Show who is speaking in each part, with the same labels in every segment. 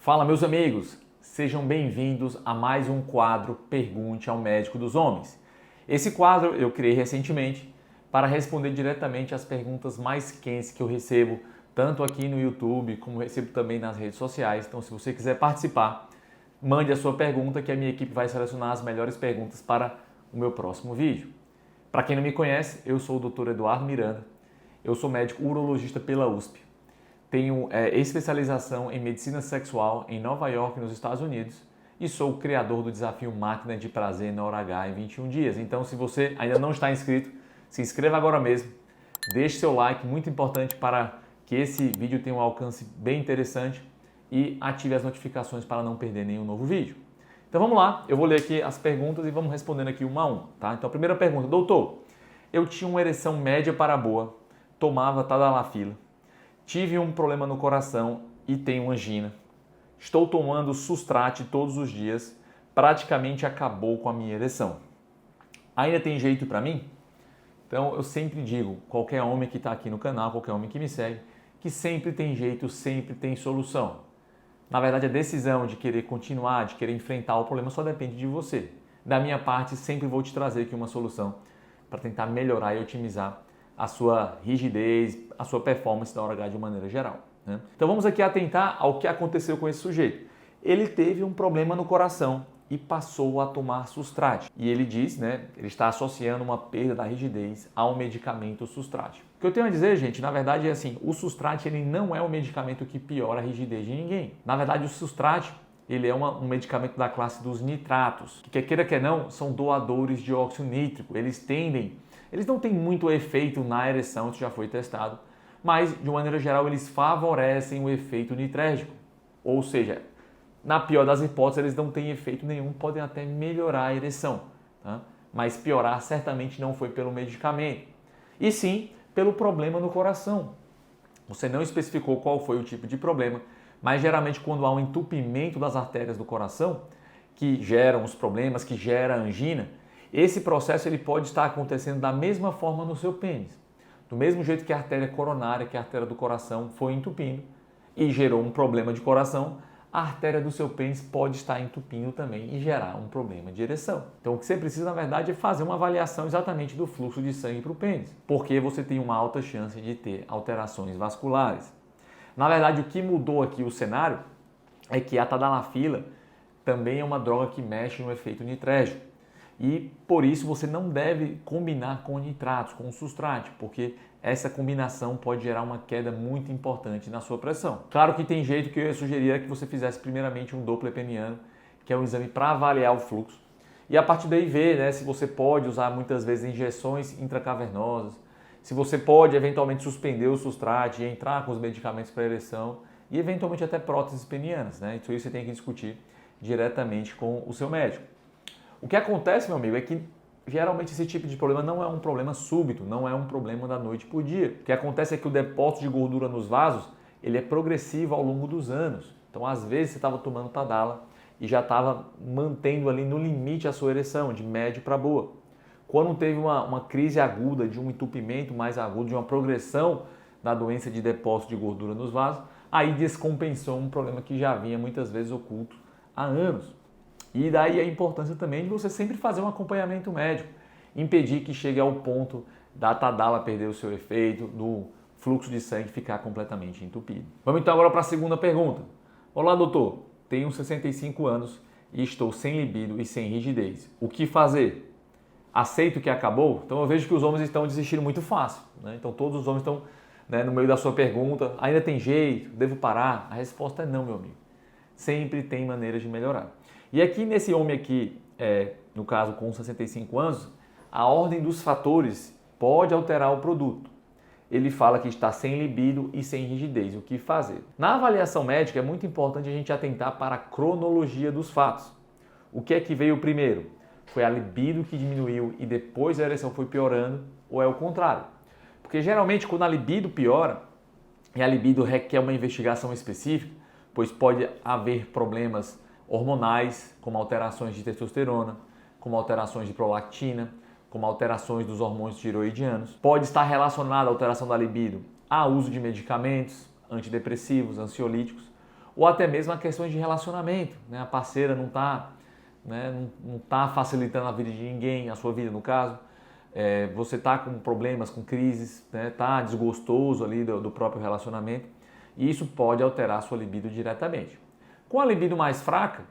Speaker 1: Fala, meus amigos! Sejam bem-vindos a mais um quadro Pergunte ao Médico dos Homens. Esse quadro eu criei recentemente para responder diretamente às perguntas mais quentes que eu recebo, tanto aqui no YouTube como recebo também nas redes sociais. Então, se você quiser participar, mande a sua pergunta que a minha equipe vai selecionar as melhores perguntas para o meu próximo vídeo. Para quem não me conhece, eu sou o Dr. Eduardo Miranda, eu sou médico urologista pela USP. Tenho especialização em medicina sexual em Nova York, nos Estados Unidos, e sou o criador do desafio Máquina de Prazer na Hora H em 21 dias. Então, se você ainda não está inscrito, se inscreva agora mesmo, deixe seu like, muito importante para que esse vídeo tenha um alcance bem interessante, e ative as notificações para não perder nenhum novo vídeo. Então vamos lá, eu vou ler aqui as perguntas e vamos respondendo aqui uma a uma, tá? Então a primeira pergunta: doutor, eu tinha uma ereção média para boa, tomava tadalafila, tive um problema no coração e tenho angina. Estou tomando Sustrate todos os dias, praticamente acabou com a minha ereção. Ainda tem jeito para mim? Então eu sempre digo, qualquer homem que está aqui no canal, qualquer homem que me segue, que sempre tem jeito, sempre tem solução. Na verdade, a decisão de querer continuar, de querer enfrentar o problema só depende de você. Da minha parte, sempre vou te trazer aqui uma solução para tentar melhorar e otimizar a sua rigidez, a sua performance da hora H de maneira geral, né? Então vamos aqui atentar ao que aconteceu com esse sujeito. Ele teve um problema no coração e passou a tomar Sustrate. E ele diz, né, ele está associando uma perda da rigidez ao medicamento Sustrate. O que eu tenho a dizer, gente, na verdade é assim, o Sustrate ele não é um medicamento que piora a rigidez de ninguém. Na verdade, o Sustrate ele é um medicamento da classe dos nitratos, que quer queira que não, são doadores de óxido nítrico. Eles não têm muito efeito na ereção, isso já foi testado, mas de uma maneira geral eles favorecem o efeito nitrégico. Ou seja, na pior das hipóteses eles não têm efeito nenhum, podem até melhorar a ereção, tá? Mas piorar certamente não foi pelo medicamento, e sim pelo problema no coração. Você não especificou qual foi o tipo de problema, mas geralmente quando há um entupimento das artérias do coração, que geram os problemas, que gera a angina, esse processo ele pode estar acontecendo da mesma forma no seu pênis. Do mesmo jeito que a artéria coronária, que é a artéria do coração, foi entupindo e gerou um problema de coração, a artéria do seu pênis pode estar entupindo também e gerar um problema de ereção. Então o que você precisa, na verdade, é fazer uma avaliação exatamente do fluxo de sangue para o pênis, porque você tem uma alta chance de ter alterações vasculares. Na verdade, o que mudou aqui o cenário é que a tadalafila também é uma droga que mexe no efeito nitrégico. E por isso você não deve combinar com nitratos, com o Sustrate, porque essa combinação pode gerar uma queda muito importante na sua pressão. Claro que tem jeito, que eu ia sugerir é que você fizesse primeiramente um Doppler peniano, que é um exame para avaliar o fluxo, e a partir daí ver, né, se você pode usar muitas vezes injeções intracavernosas, se você pode eventualmente suspender o Sustrate e entrar com os medicamentos para ereção e eventualmente até próteses penianas, né? Então isso você tem que discutir diretamente com o seu médico. O que acontece, meu amigo, é que geralmente esse tipo de problema não é um problema súbito, não é um problema da noite para o dia. O que acontece é que o depósito de gordura nos vasos, ele é progressivo ao longo dos anos. Então, às vezes, você estava tomando Tadala e já estava mantendo ali no limite a sua ereção, de médio para boa. Quando teve uma crise aguda, de um entupimento mais agudo, de uma progressão da doença de depósito de gordura nos vasos, aí descompensou um problema que já vinha muitas vezes oculto há anos. E daí a importância também de você sempre fazer um acompanhamento médico, impedir que chegue ao ponto da Tadala perder o seu efeito, do fluxo de sangue ficar completamente entupido. Vamos então agora para a segunda pergunta. Olá, doutor, tenho 65 anos e estou sem libido e sem rigidez. O que fazer? Aceito que acabou? Então eu vejo que os homens estão desistindo muito fácil, né? Então todos os homens estão, né, no meio da sua pergunta, ainda tem jeito? Devo parar? A resposta é não, meu amigo. Sempre tem maneiras de melhorar. E aqui nesse homem aqui, no caso com 65 anos, a ordem dos fatores pode alterar o produto. Ele fala que está sem libido e sem rigidez. O que fazer? Na avaliação médica é muito importante a gente atentar para a cronologia dos fatos. O que é que veio primeiro? Foi a libido que diminuiu e depois a ereção foi piorando, ou é o contrário? Porque geralmente quando a libido piora, e a libido requer uma investigação específica, pois pode haver problemas hormonais, como alterações de testosterona, como alterações de prolactina, como alterações dos hormônios tiroidianos. Pode estar relacionada a alteração da libido a uso de medicamentos, antidepressivos, ansiolíticos, ou até mesmo a questões de relacionamento, né? A parceira não está não tá facilitando a vida de ninguém, a sua vida no caso. Você está com problemas, com crises, está desgostoso ali do próprio relacionamento e isso pode alterar a sua libido diretamente. Com a libido mais fraca,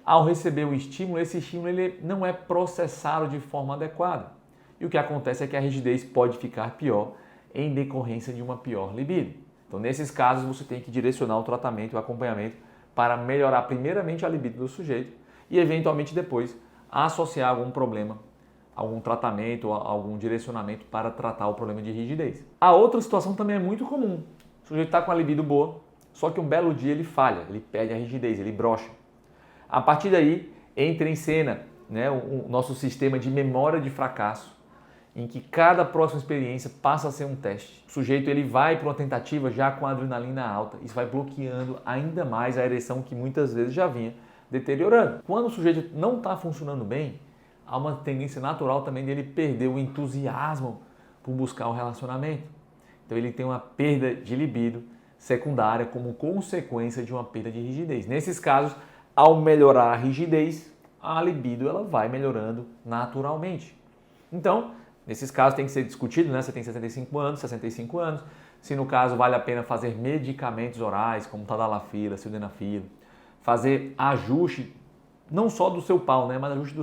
Speaker 1: ao receber o estímulo, esse estímulo ele não é processado de forma adequada. E o que acontece é que a rigidez pode ficar pior em decorrência de uma pior libido. Então, nesses casos, você tem que direcionar o tratamento e o acompanhamento para melhorar primeiramente a libido do sujeito e, eventualmente, depois, associar algum problema, algum tratamento, algum direcionamento para tratar o problema de rigidez. A outra situação também é muito comum. O sujeito está com a libido boa, só que um belo dia ele falha, ele perde a rigidez, ele brocha. A partir daí, entra em cena o nosso sistema de memória de fracasso, em que cada próxima experiência passa a ser um teste. O sujeito ele vai para uma tentativa já com a adrenalina alta, isso vai bloqueando ainda mais a ereção que muitas vezes já vinha deteriorando. Quando o sujeito não está funcionando bem, há uma tendência natural também dele perder o entusiasmo por buscar um relacionamento. Então ele tem uma perda de libido secundária como consequência de uma perda de rigidez. Nesses casos, ao melhorar a rigidez, a libido ela vai melhorando naturalmente. Então, nesses casos tem que ser discutido, né? Você tem 65 anos, se no caso vale a pena fazer medicamentos orais, como tadalafila, sildenafila, fazer ajuste não só do seu pau, né? Mas ajuste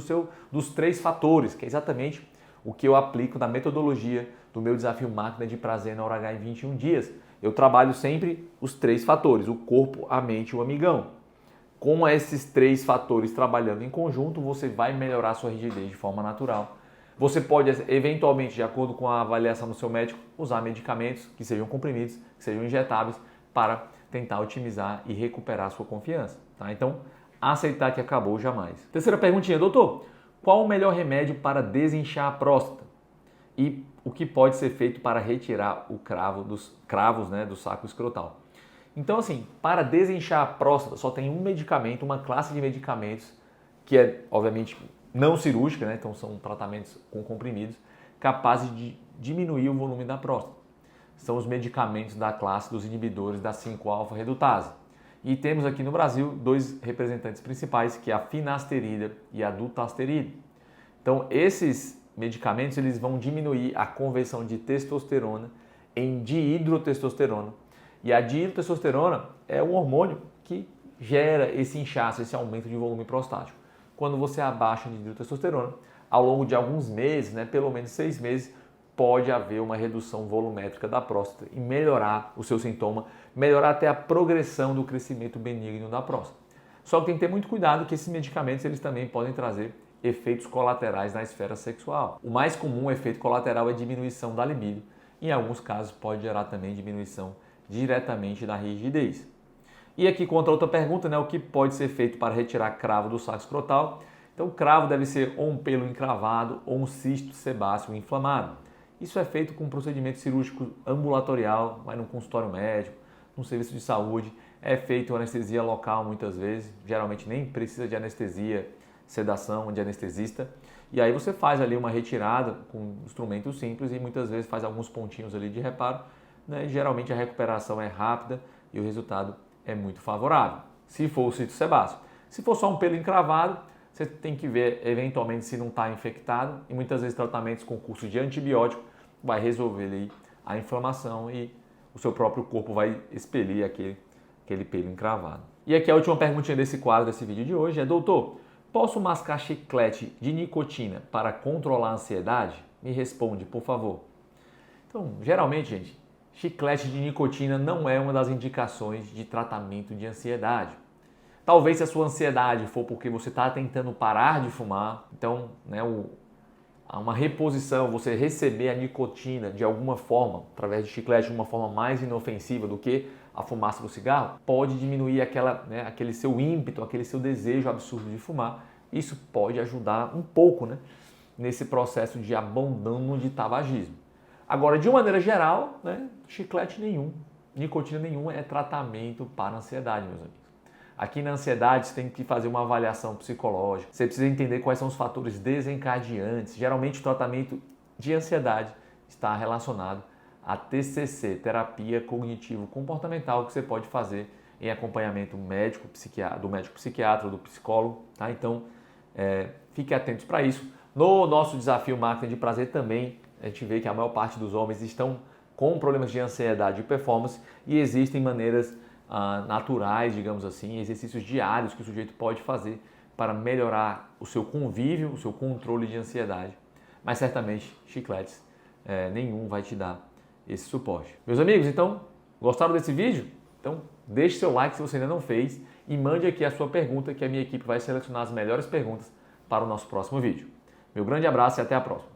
Speaker 1: dos 3 fatores, que é exatamente o que eu aplico na metodologia do meu desafio Máquina de Prazer na Hora H em 21 dias. Eu trabalho sempre os 3 fatores, o corpo, a mente e o amigão. Com esses 3 fatores trabalhando em conjunto, você vai melhorar a sua rigidez de forma natural. Você pode, eventualmente, de acordo com a avaliação do seu médico, usar medicamentos que sejam comprimidos, que sejam injetáveis, para tentar otimizar e recuperar a sua confiança. Tá? Então, aceitar que acabou jamais. Terceira perguntinha, doutor. Qual o melhor remédio para desinchar a próstata? E o que pode ser feito para retirar o cravo dos cravos, do saco escrotal? Então, assim, para desinchar a próstata só tem um medicamento, uma classe de medicamentos que é, obviamente, não cirúrgica, então são tratamentos com comprimidos, capazes de diminuir o volume da próstata. São os medicamentos da classe dos inibidores da 5-alfa-redutase. E temos aqui no Brasil 2 representantes principais, que é a finasterida e a dutasterida. Então, esses medicamentos eles vão diminuir a conversão de testosterona em dihidrotestosterona. E a dihidrotestosterona é um hormônio que gera esse inchaço, esse aumento de volume prostático. Quando você abaixa a dihidrotestosterona, ao longo de alguns meses, pelo menos 6 meses, pode haver uma redução volumétrica da próstata e melhorar o seu sintoma, melhorar até a progressão do crescimento benigno da próstata. Só que tem que ter muito cuidado que esses medicamentos eles também podem trazer efeitos colaterais na esfera sexual. O mais comum efeito colateral é diminuição da libido. Em alguns casos pode gerar também diminuição diretamente da rigidez. E aqui contra outra pergunta, o que pode ser feito para retirar cravo do saco escrotal? Então o cravo deve ser ou um pelo encravado ou um cisto sebáceo inflamado. Isso é feito com um procedimento cirúrgico ambulatorial, vai num consultório médico, num serviço de saúde, é feito anestesia local muitas vezes, geralmente nem precisa de anestesia, sedação de anestesista, e aí você faz ali uma retirada com instrumentos simples e muitas vezes faz alguns pontinhos ali de reparo, Geralmente a recuperação é rápida e o resultado é muito favorável, se for o cisto sebáceo. Se for só um pelo encravado, você tem que ver eventualmente se não está infectado e muitas vezes tratamentos com curso de antibiótico vai resolver ali a inflamação e o seu próprio corpo vai expelir aquele pelo encravado. E aqui a última perguntinha desse quadro, desse vídeo de hoje é: doutor, posso mascar chiclete de nicotina para controlar a ansiedade? Me responde, por favor. Então, geralmente, gente, chiclete de nicotina não é uma das indicações de tratamento de ansiedade. Talvez se a sua ansiedade for porque você está tentando parar de fumar, então há uma reposição, você receber a nicotina de alguma forma, através de chiclete, de uma forma mais inofensiva do que a fumaça do cigarro, pode diminuir aquele seu ímpeto, aquele seu desejo absurdo de fumar. Isso pode ajudar um pouco nesse processo de abandono de tabagismo. Agora, de uma maneira geral, chiclete nenhum, nicotina nenhuma é tratamento para ansiedade, meus amigos. Aqui na ansiedade você tem que fazer uma avaliação psicológica, você precisa entender quais são os fatores desencadeantes. Geralmente o tratamento de ansiedade está relacionado a TCC, terapia cognitivo-comportamental, que você pode fazer em acompanhamento médico, do médico psiquiatra, do psicólogo, tá? Então, fiquem atentos para isso. No nosso desafio Marketing de Prazer também, a gente vê que a maior parte dos homens estão com problemas de ansiedade e performance e existem maneiras naturais, digamos assim, exercícios diários que o sujeito pode fazer para melhorar o seu convívio, o seu controle de ansiedade. Mas certamente chicletes nenhum vai te dar esse suporte. Meus amigos, então, gostaram desse vídeo? Então deixe seu like se você ainda não fez e mande aqui a sua pergunta que a minha equipe vai selecionar as melhores perguntas para o nosso próximo vídeo. Meu grande abraço e até a próxima.